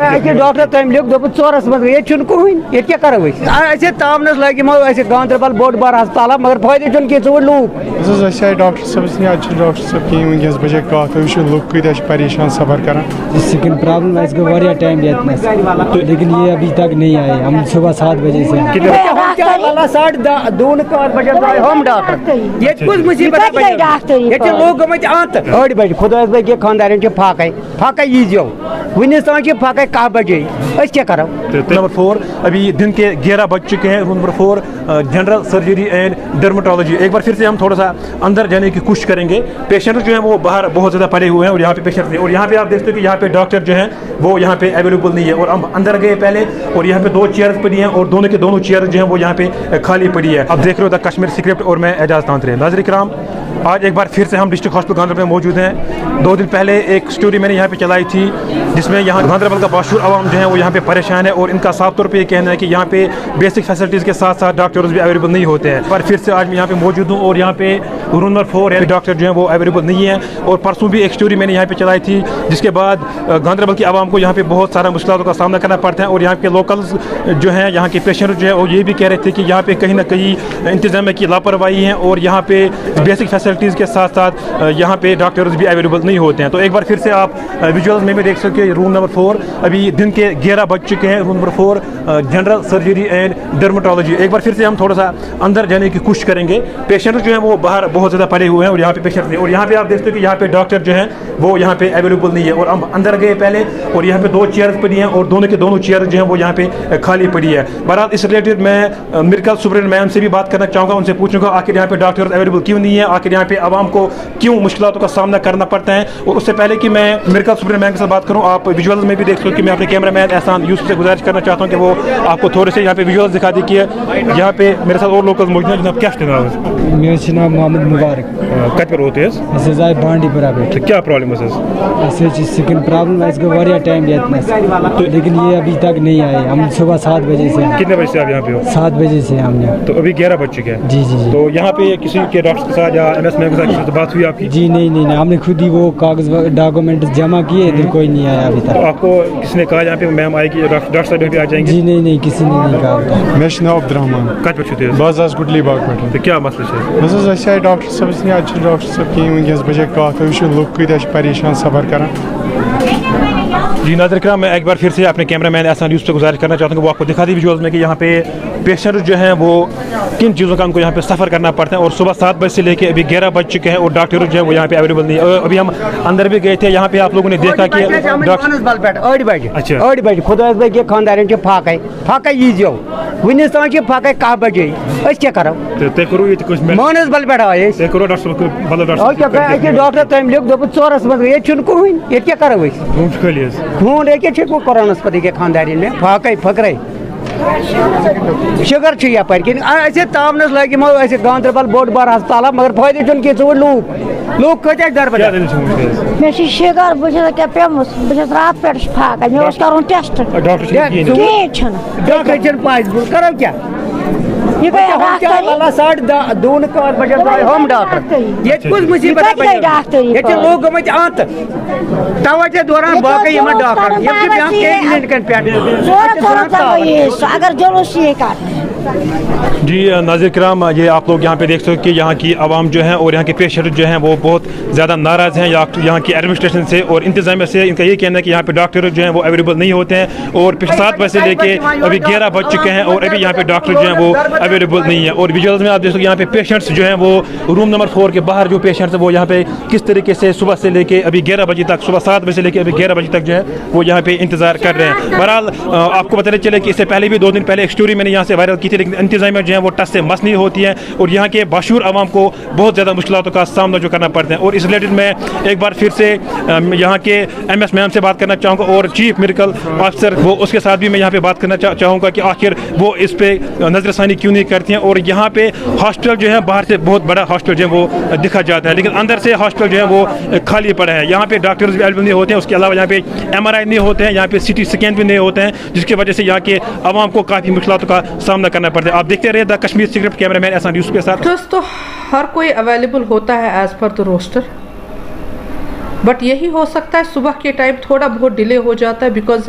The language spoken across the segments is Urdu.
ڈاکٹر تم لوگ دپ ژورس مز یہ کہین یہ کیا کرو تامنس لگمو گاندربل بوڑ بار ہسپتال مگر فائدہ چھ کہ ژور لوگ ڈاکٹر صاحب ڈاکٹر صاحب کہیں ونکس بجے کت لوگ کتیا پریشان سفر کران سکن پرابلم اس کو واریاہ ٹائم یتنس لیکن یہ ابھی تک نہیں آئے ہم صبح 7 بجے سے 2:30 بجے ہوم ڈاکٹر یہ کس مصیبت یہ لوگ گمت انت 8 بجے خدا بھائی خاندارن پھاکے ییزو ونس تان پھاکے 10 بجے اس کیا کرو. نمبر 4 ابھی دن کے 11 بج چکے ہیں. Number 4 general surgery and dermatology. ایک بار پھر سے ہم تھوڑا سا اندر جانے کی کوشش کریں گے. پیشنٹ جو ہیں وہ باہر بہت زیادہ پڑے ہوئے ہیں اور یہاں پہ پیشنٹ اور یہاں پہ آپ دیکھتے ہیں کہ یہاں پہ ڈاکٹر جو ہیں وہ یہاں پہ اویلیبل نہیں ہے. اور ہم اندر گئے پہلے اور یہاں پہ 2 چیئرز پڑی ہیں اور دونوں کے دونوں چیئر جو ہیں وہ یہاں پہ خالی پڑی ہے. اب دیکھ رہے ہو دا کشمیر سکرپٹ اور میں اعجاز تانترے. ناظرین کرام آج ایک بار پھر سے ہم ڈسٹرکٹ ہاسپٹل گاندربل میں موجود ہیں. 2 دن پہلے ایک سٹوری میں نے یہاں پہ چلائی تھی جس میں یہاں گاندربل کا باشعور عوام جو ہے وہ یہاں پہ پریشان ہے اور ان کا صاف طور پہ یہ کہنا ہے کہ یہاں پہ بیسک فیسلٹیز کے ساتھ ساتھ ڈاکٹرز بھی اویلیبل نہیں ہوتے ہیں. پر پھر سے آج میں یہاں پہ موجود ہوں اور یہاں پہ رول نمبر 4 ڈاکٹر جو ہیں وہ اویلیبل نہیں ہیں. اور پرسوں بھی ایک سٹوری میں نے یہاں پہ چلائی تھی جس کے بعد گاندربل کی عوام کو یہاں پہ بہت سارا مشکلات کا سامنا کرنا پڑتا ہے. اور یہاں کے لوکلز جو ہیں یہاں کے پیشنٹ جو ہے وہ یہ بھی کہہ رہے تھے کہ یہاں پہ کہیں نہ کہیں انتظامیہ کی لاپرواہی ہے اور یہاں پہ بیسک فیسلٹیز کے ساتھ ساتھ یہاں پہ ڈاکٹرز بھی اویلیبل نہیں ہوتے ہیں. تو ایک بار پھر سے آپ ویژولز میں بھی دیکھ سکتے ہیں. روم نمبر 4 ابھی دن کے 11 بج چکے ہیں. Room number 4 general surgery and dermatology. ایک بار پھر سے ہم تھوڑا سا اندر جانے کی کوشش کریں گے. پیشنٹ جو ہیں وہ باہر بہت زیادہ پڑے ہوئے ہیں اور یہاں پہ پیشنٹ اور یہاں پہ آپ دیکھتے ہیں کہ یہاں پہ ڈاکٹر جو ہیں وہ یہاں پہ اویلیبل نہیں ہے. اور ہم اندر گئے پہلے اور یہاں پہ 2 چیئرز پڑی ہیں اور دونوں کے دونوں چیئر جو ہیں وہ یہاں پہ خالی پڑی ہے. بہرحال اس ریلیٹڈ میں میڈیکل سپرنٹینڈنٹ میم سے بھی بات کرنا چاہوں گا. ان سے پوچھوں گا آخر یہاں پہ ڈاکٹر اویلیبل کیوں نہیں ہے, آخر یہاں پہ عوام کو کیوں مشکلات کا سامنا کرنا پڑتا ہے. اور اس سے پہلے کہ میں میڈیکل سپرنٹینڈنٹ میم کے ساتھ بات کروں, آپ ویژولز میں بھی دیکھ سکتے کہ میں اپنے کیمرہ مین احسان یوسف سے گزارش کرنا چاہتا ہوں کہ وہ آپ کو تھوڑے سے یہاں پہ ویژولز دکھا دی. کہ یہاں پہ میرے ساتھ اور لوکل موجود ہیں. جناب کیا نام ہے؟ میرا نام محمد مبارک. کت پر ہوتے ہیں بانڈی پورہ. کیا پرابلم ہے؟ سکن پرابلم اس کو واریاہ ٹائم یتنس لیکن یہ ابھی تک نہیں آئے. ہم صبح 7 بجے سے. کتنے بجے سے آپ یہاں پہ ہو؟ 7 بجے سے ہم یہاں. تو ابھی 11 بج چکے ہیں. جی جی جی. تو یہاں پہ کسی کے ڈاکٹر کے ساتھ یا ایم ایس میم کے ساتھ کسی سے بات ہوئی آپ کی؟ جی نہیں ہم نے خود ہی وہ کاغذ ڈاکومنٹ جمع کیے, ادھر کوئی نہیں آیا ابھی تک. آپ کو کس نے کہا یہاں پہ میم آئے گی, ڈاکٹر صاحب یہاں پہ آ جائیں گے؟ جی نہیں کسی نے نہیں کہا. میرا نام عبدالرحمان. کت پہ چھو بس گڈلی باغ پہ. کیا مسئلہ ہے؟ ڈاکٹر صاحب کہیں ونکس بجے کت لوگ کتیا پریشان سفر کران. جی ناظرین کرام, میں ایک بار پھر سے اپنے کیمرہ مین احسان یوسف سے گزارش کرنا چاہتا ہوں کہ وہ آپ کو دکھا دی ویژولز میں کہ یہاں پہ پیشنٹ جو ہیں وہ کن چیزوں کا ان کو یہاں پہ سفر کرنا پڑتا ہے. اور صبح 7 بجے سے لے کے ابھی 11 بج چکے ہیں اور ڈاکٹر جو ہے وہ یہاں پہ اویلیبل نہیں ہے. ابھی ہم اندر بھی گئے تھے, یہاں پہ آپ لوگوں نے دیکھا کہ ڈاکٹر بجے خدا بھائی خاندارن پھاکے ییزو ونس تان پھاکے 10 بجے اس کیا کرو. مانسبل پہ آئے ڈاکٹر تم لوگ دپ 4 مز یہ کہین یہ کیا کرو. خون یہ کورونس پتہ یہ خاندارن میں پھاکے پھکرے شگر یپر کن تامنس لگمو گاندربل بوڑ بار ہسپتال مگر فائدہ چھ کہ ژور لوگ کتیا دربدر. مے شگر بہت پیمس بہت رات پہ پھاکے مے کرن ٹیسٹ ڈاکٹر چھ پازبل کرو کیا. 2:30 بجے ہوم ڈاکٹر یہ کس مصیبت یہ لوگ گمت انت توجہ دوران باقی ڈاکٹر اگر جلوس یہ کر. جی ناظرین کرام, یہ آپ لوگ یہاں پہ دیکھ سکتے کہ یہاں کی عوام جو ہیں اور یہاں کے پیشنٹ جو ہیں وہ بہت زیادہ ناراض ہیں یہاں کی ایڈمنسٹریشن سے اور انتظامیہ سے. ان کا یہ کہنا ہے کہ یہاں پہ ڈاکٹر جو ہیں وہ اویلیبل نہیں ہوتے ہیں اور 7 بجے سے لے کے ابھی 11 بج چکے ہیں اور ابھی یہاں پہ ڈاکٹر جو ہیں وہ اویلیبل نہیں ہے. اور ویژولز میں آپ دیکھ سکتے یہاں پہ پیشنٹس جو ہیں وہ روم نمبر 4 کے باہر جو پیشنٹس ہیں وہ یہاں پہ کس طریقے سے صبح سے لے کے ابھی 11 بجے تک, صبح 7 بجے سے لے کے ابھی 11 بجے تک جو ہے وہ یہاں پہ انتظار کر رہے ہیں. بہرحال آپ کو پتہ چلے کہ اس سے پہلے بھی 2 دن پہلے ایک سٹوری میں نے یہاں سے وائرل کی تھی, لیکن انتظامیہ جو ہے وہ ٹس سے مس نہیں ہوتی ہے اور یہاں کے باشعور عوام کو بہت زیادہ مشکلات کا سامنا جو کرنا پڑتا ہے. اور اس ریلیٹڈ میں ایک بار پھر سے یہاں کے ایم ایس میم سے بات کرنا چاہوں گا اور چیف میڈیکل آفیسر وہ اس کے ساتھ بھی میں یہاں پہ بات کرنا چاہوں گا کہ آخر وہ اس پہ نظر ثانی کیوں نہیں کرتی ہیں. اور یہاں پہ ہاسپٹل جو ہے باہر سے بہت بڑا ہاسپٹل جو ہے وہ دکھا جاتا ہے لیکن اندر سے ہاسپٹل جو ہے وہ خالی پڑا ہے. یہاں پہ ڈاکٹرز بھی اویلیبل نہیں ہوتے ہیں, اس کے علاوہ یہاں پہ MRI نہیں ہوتے ہیں, یہاں پہ CT اسکین بھی نہیں ہوتے ہیں, جس کی وجہ سے یہاں کے عوام کو کافی مشکلات کا سامنا کرنا پڑتا ہے. آپ دیکھتے رہے the Kashmir script, cameraman Ehsan Yousuf کے ساتھ. تو ہر کوئی اویلیبل ہوتا ہے as per the roster, but یہی ہو سکتا ہے صبح کے ٹائم تھوڑا بہت ڈیلے ہو جاتا ہے because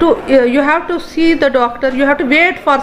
to you have to see the doctor, you have to wait for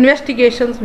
investigations,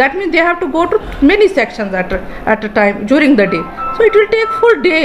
that means they have to go to many sections at a time during the day, so it will take full day.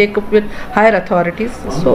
take up with higher authorities, so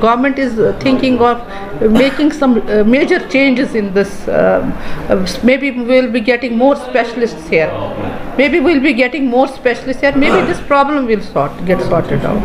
government is thinking of making some major changes in this. Maybe we will be getting more specialists here, maybe this problem will get sorted out.